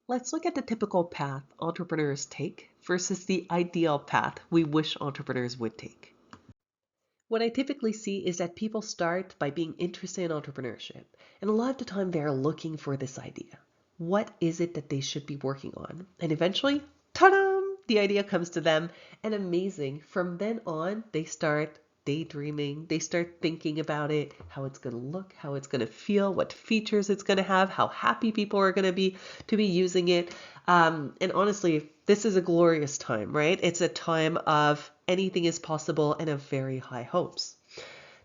Let's look at the typical path entrepreneurs take versus the ideal path we wish entrepreneurs would take. What I typically see is that people start by being interested in entrepreneurship, and a lot of the time they're looking for this idea. What is it that they should be working on? And eventually, ta-da! The idea comes to them, and amazing. From then on, they start daydreaming, they start thinking about it, how it's going to look, how it's going to feel, what features it's going to have, how happy people are going to be using it. And honestly, this is a glorious time, right? It's a time of anything is possible and of very high hopes.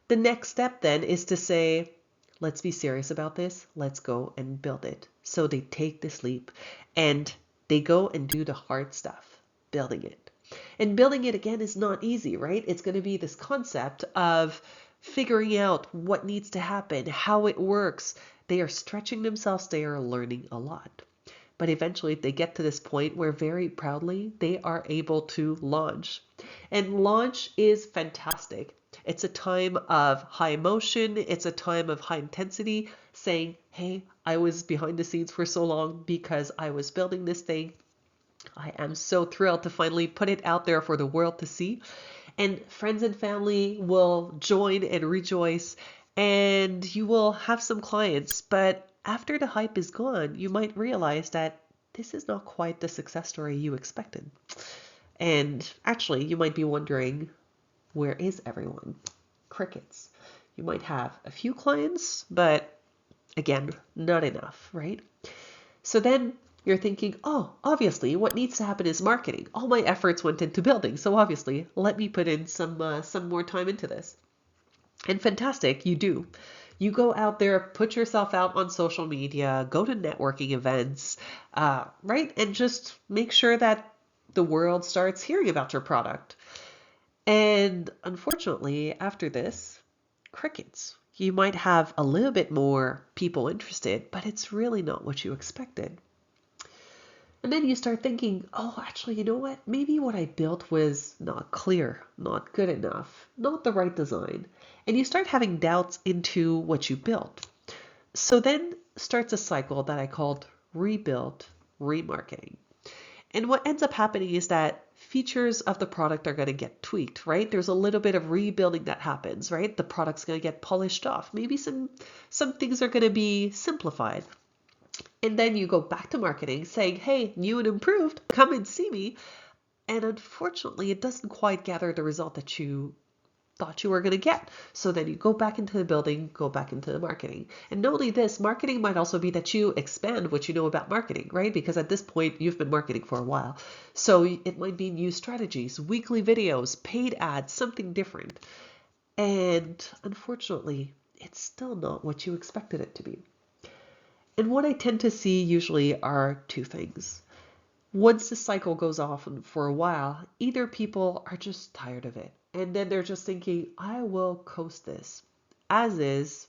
The next step then is to say, let's be serious about this. Let's go and build it. So they take this leap and they go and do the hard stuff, building it. And building it again is not easy, right? It's going to be this concept of figuring out what needs to happen, how it works. They are stretching themselves, they are learning a lot. But eventually they get to this point where very proudly they are able to launch. And launch is fantastic. It's a time of high emotion. It's a time of high intensity, saying, hey, I was behind the scenes for so long because I was building this thing. I am so thrilled to finally put it out there for the world to see. And friends and family will join and rejoice, and you will have some clients. But after the hype is gone, you might realize that this is not quite the success story you expected. And actually, you might be wondering, where is everyone? Crickets. You might have a few clients, but again, not enough, right? So then you're thinking, oh, obviously, what needs to happen is marketing. All my efforts went into building, so obviously, let me put in some more time into this. And fantastic, you do. You go out there, put yourself out on social media, go to networking events, right? And just make sure that the world starts hearing about your product. And unfortunately, after this, crickets. You might have a little bit more people interested, but it's really not what you expected. And then you start thinking, oh, actually, you know what? Maybe what I built was not clear, not good enough, not the right design. And you start having doubts into what you built. So then starts a cycle that I called rebuild, remarketing. And what ends up happening is that features of the product are going to get tweaked, right? There's a little bit of rebuilding that happens, right? The product's going to get polished off. Maybe some things are going to be simplified. And then you go back to marketing saying, hey, new and improved, come and see me. And unfortunately, it doesn't quite gather the result that you thought you were going to get. So then you go back into the building, go back into the marketing. And not only this, marketing might also be that you expand what you know about marketing, right? Because at this point, you've been marketing for a while. So it might be new strategies, weekly videos, paid ads, something different. And unfortunately, it's still not what you expected it to be. And what I tend to see usually are two things. Once the cycle goes off for a while, either people are just tired of it, and then they're just thinking, I will coast this. As is,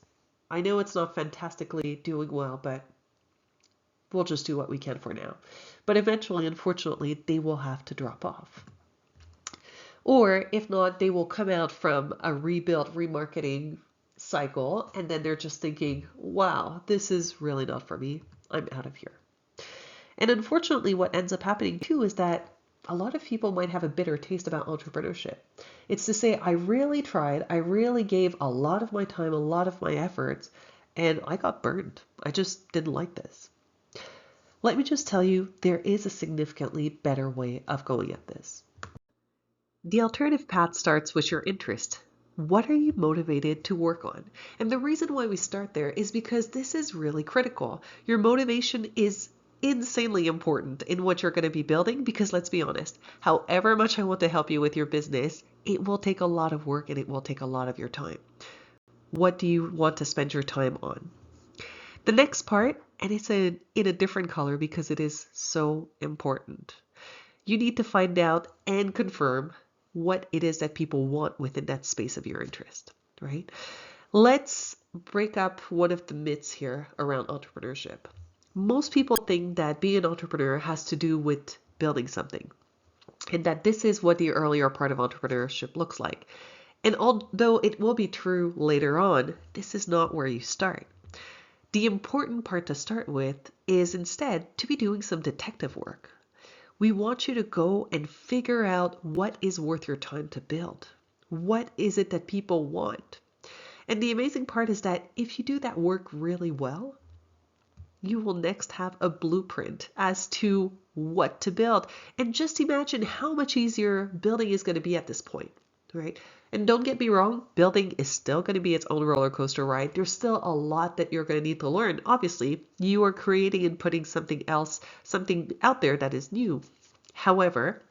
I know it's not fantastically doing well, but we'll just do what we can for now. But eventually, unfortunately, they will have to drop off. Or if not, they will come out from a rebuild, remarketing cycle, and then they're just thinking, wow, this is really not for me. I'm out of here. And unfortunately, what ends up happening too is that a lot of people might have a bitter taste about entrepreneurship. It's to say, I really tried, I really gave a lot of my time, a lot of my efforts, and I got burned. I just didn't like this. Let me just tell you, there is a significantly better way of going at this. The alternative path starts with your interest. What are you motivated to work on? And the reason why we start there is because this is really critical. Your motivation is insanely important in what you're going to be building because let's be honest, however much I want to help you with your business, it will take a lot of work and it will take a lot of your time. What do you want to spend your time on? The next part, and it's in a different color because it is so important. You need to find out and confirm what it is that people want within that space of your interest, right? Let's break up one of the myths here around entrepreneurship. Most people think that being an entrepreneur has to do with building something, and that this is what the earlier part of entrepreneurship looks like. And although it will be true later on, this is not where you start. The important part to start with is instead to be doing some detective work. We want you to go and figure out what is worth your time to build. What is it that people want? And the amazing part is that if you do that work really well, you will next have a blueprint as to what to build. And just imagine how much easier building is going to be at this point, right? And don't get me wrong, building is still going to be its own roller coaster ride. There's still a lot that you're going to need to learn. Obviously, you are creating and putting something else, something out there that is new. However,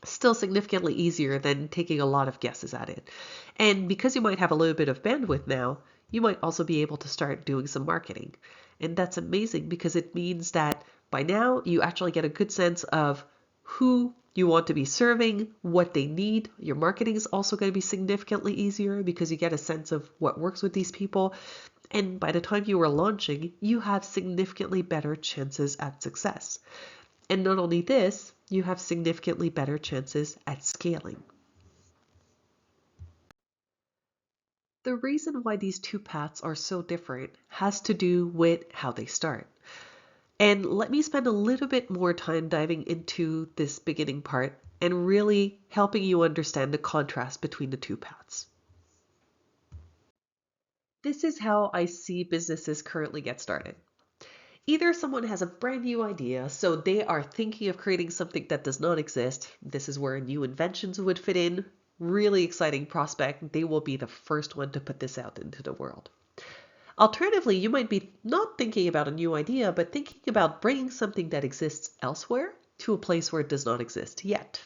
still significantly easier than taking a lot of guesses at it. And because you might have a little bit of bandwidth now, you might also be able to start doing some marketing. And that's amazing because it means that by now you actually get a good sense of who you want to be serving, what they need. Your marketing is also going to be significantly easier because you get a sense of what works with these people. And by the time you are launching, you have significantly better chances at success. And not only this, you have significantly better chances at scaling. The reason why these two paths are so different has to do with how they start. And let me spend a little bit more time diving into this beginning part and really helping you understand the contrast between the two paths. This is how I see businesses currently get started. Either someone has a brand new idea, so they are thinking of creating something that does not exist. This is where new inventions would fit in. Really exciting prospect. They will be the first one to put this out into the world. Alternatively, you might be not thinking about a new idea, but thinking about bringing something that exists elsewhere to a place where it does not exist yet.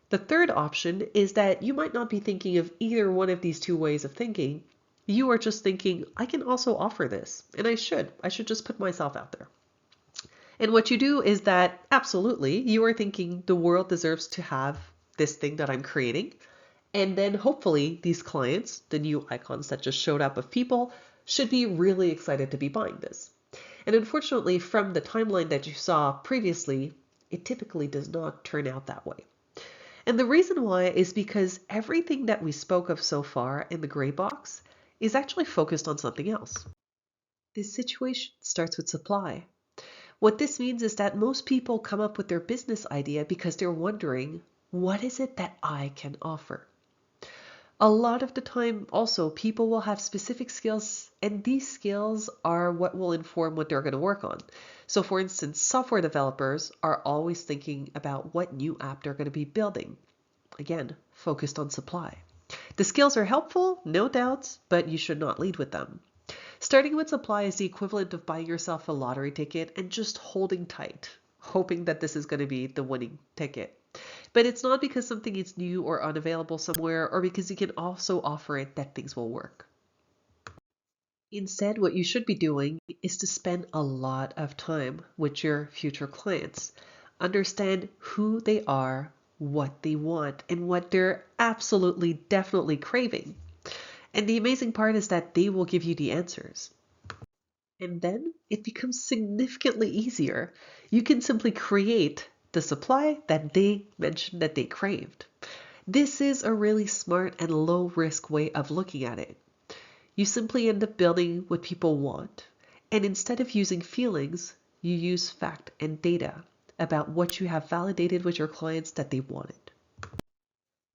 The third option is that you might not be thinking of either one of these two ways of thinking. You are just thinking, I can also offer this, and I should just put myself out there. And what you do is that absolutely you are thinking the world deserves to have this thing that I'm creating. And then hopefully these clients, the new icons that just showed up of people, should be really excited to be buying this. And unfortunately, from the timeline that you saw previously, it typically does not turn out that way. And the reason why is because everything that we spoke of so far in the gray box is actually focused on something else. This situation starts with supply. What this means is that most people come up with their business idea because they're wondering, what is it that I can offer? A lot of the time also people will have specific skills, and these skills are what will inform what they're going to work on. So for instance, software developers are always thinking about what new app they're going to be building. Again, focused on supply. The skills are helpful, no doubts, but you should not lead with them. Starting with supply is the equivalent of buying yourself a lottery ticket and just holding tight, hoping that this is going to be the winning ticket. But it's not because something is new or unavailable somewhere, or because you can also offer it that things will work. Instead, what you should be doing is to spend a lot of time with your future clients. Understand who they are, what they want, and what they're absolutely, definitely craving. And the amazing part is that they will give you the answers. And then it becomes significantly easier. You can simply create the supply that they mentioned that they craved. This is a really smart and low risk way of looking at it. You simply end up building what people want. And instead of using feelings, you use fact and data about what you have validated with your clients that they wanted.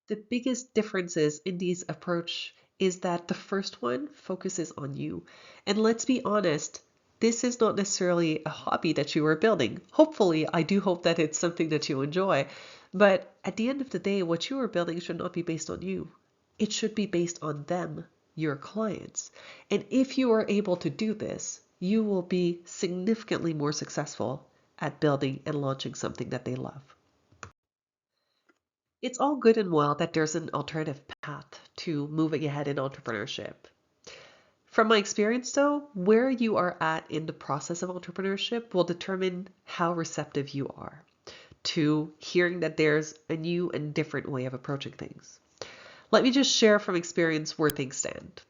The biggest differences in these approach is that the first one focuses on you. And let's be honest, this is not necessarily a hobby that you are building. Hopefully, I do hope that it's something that you enjoy. But at the end of the day, what you are building should not be based on you. It should be based on them, your clients. And if you are able to do this, you will be significantly more successful at building and launching something that they love. It's all good and well that there's an alternative path to moving ahead in entrepreneurship. From my experience though, where you are at in the process of entrepreneurship will determine how receptive you are to hearing that there's a new and different way of approaching things. Let me just share from experience where things stand.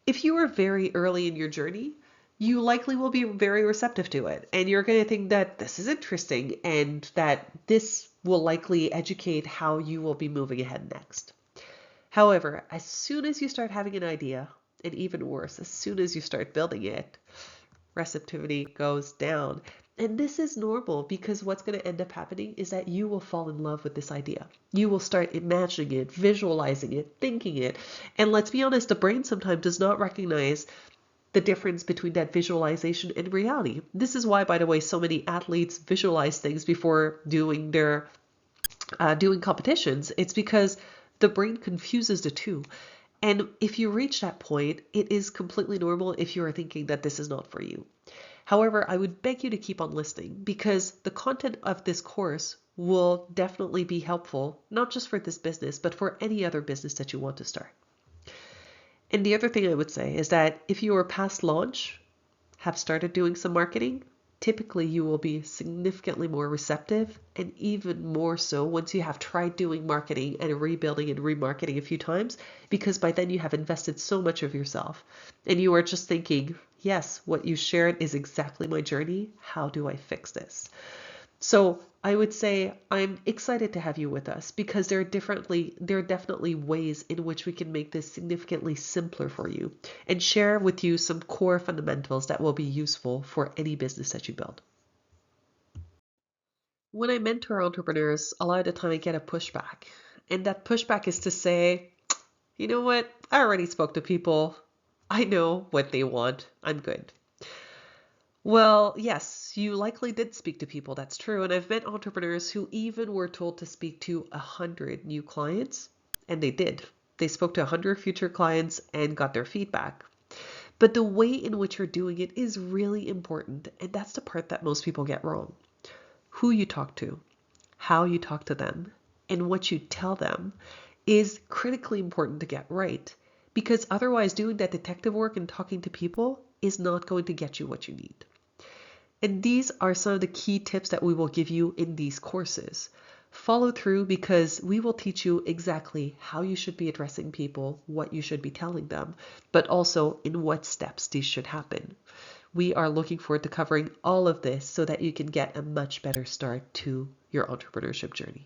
If you are very early in your journey, you likely will be very receptive to it. And you're going to think that this is interesting and that this will likely educate how you will be moving ahead next. However, as soon as you start having an idea And even worse, as soon as you start building it, receptivity goes down. And this is normal because what's going to end up happening is that you will fall in love with this idea. You will start imagining it, visualizing it, thinking it. And let's be honest, the brain sometimes does not recognize the difference between that visualization and reality. This is why, by the way, so many athletes visualize things before doing their doing competitions. It's because the brain confuses the two. And if you reach that point, it is completely normal if you are thinking that this is not for you. However, I would beg you to keep on listening because the content of this course will definitely be helpful, not just for this business, but for any other business that you want to start. And the other thing I would say is that if you are past launch, have started doing some marketing, typically you will be significantly more receptive, and even more so once you have tried doing marketing and rebuilding and remarketing a few times, because by then you have invested so much of yourself and you are just thinking, yes, what you shared is exactly my journey. How do I fix this? So I would say I'm excited to have you with us because there are definitely ways in which we can make this significantly simpler for you and share with you some core fundamentals that will be useful for any business that you build. When I mentor entrepreneurs, a lot of the time I get a pushback. And that pushback is to say, you know what? I already spoke to people. I know what they want. I'm good. Well, yes, you likely did speak to people, that's true. And I've met entrepreneurs who even were told to speak to 100 new clients, and they did. They spoke to 100 future clients and got their feedback. But the way in which you're doing it is really important, and that's the part that most people get wrong. Who you talk to, how you talk to them, and what you tell them is critically important to get right. Because otherwise, doing that detective work and talking to people is not going to get you what you need. And these are some of the key tips that we will give you in these courses. Follow through because we will teach you exactly how you should be addressing people, what you should be telling them, but also in what steps these should happen. We are looking forward to covering all of this so that you can get a much better start to your entrepreneurship journey.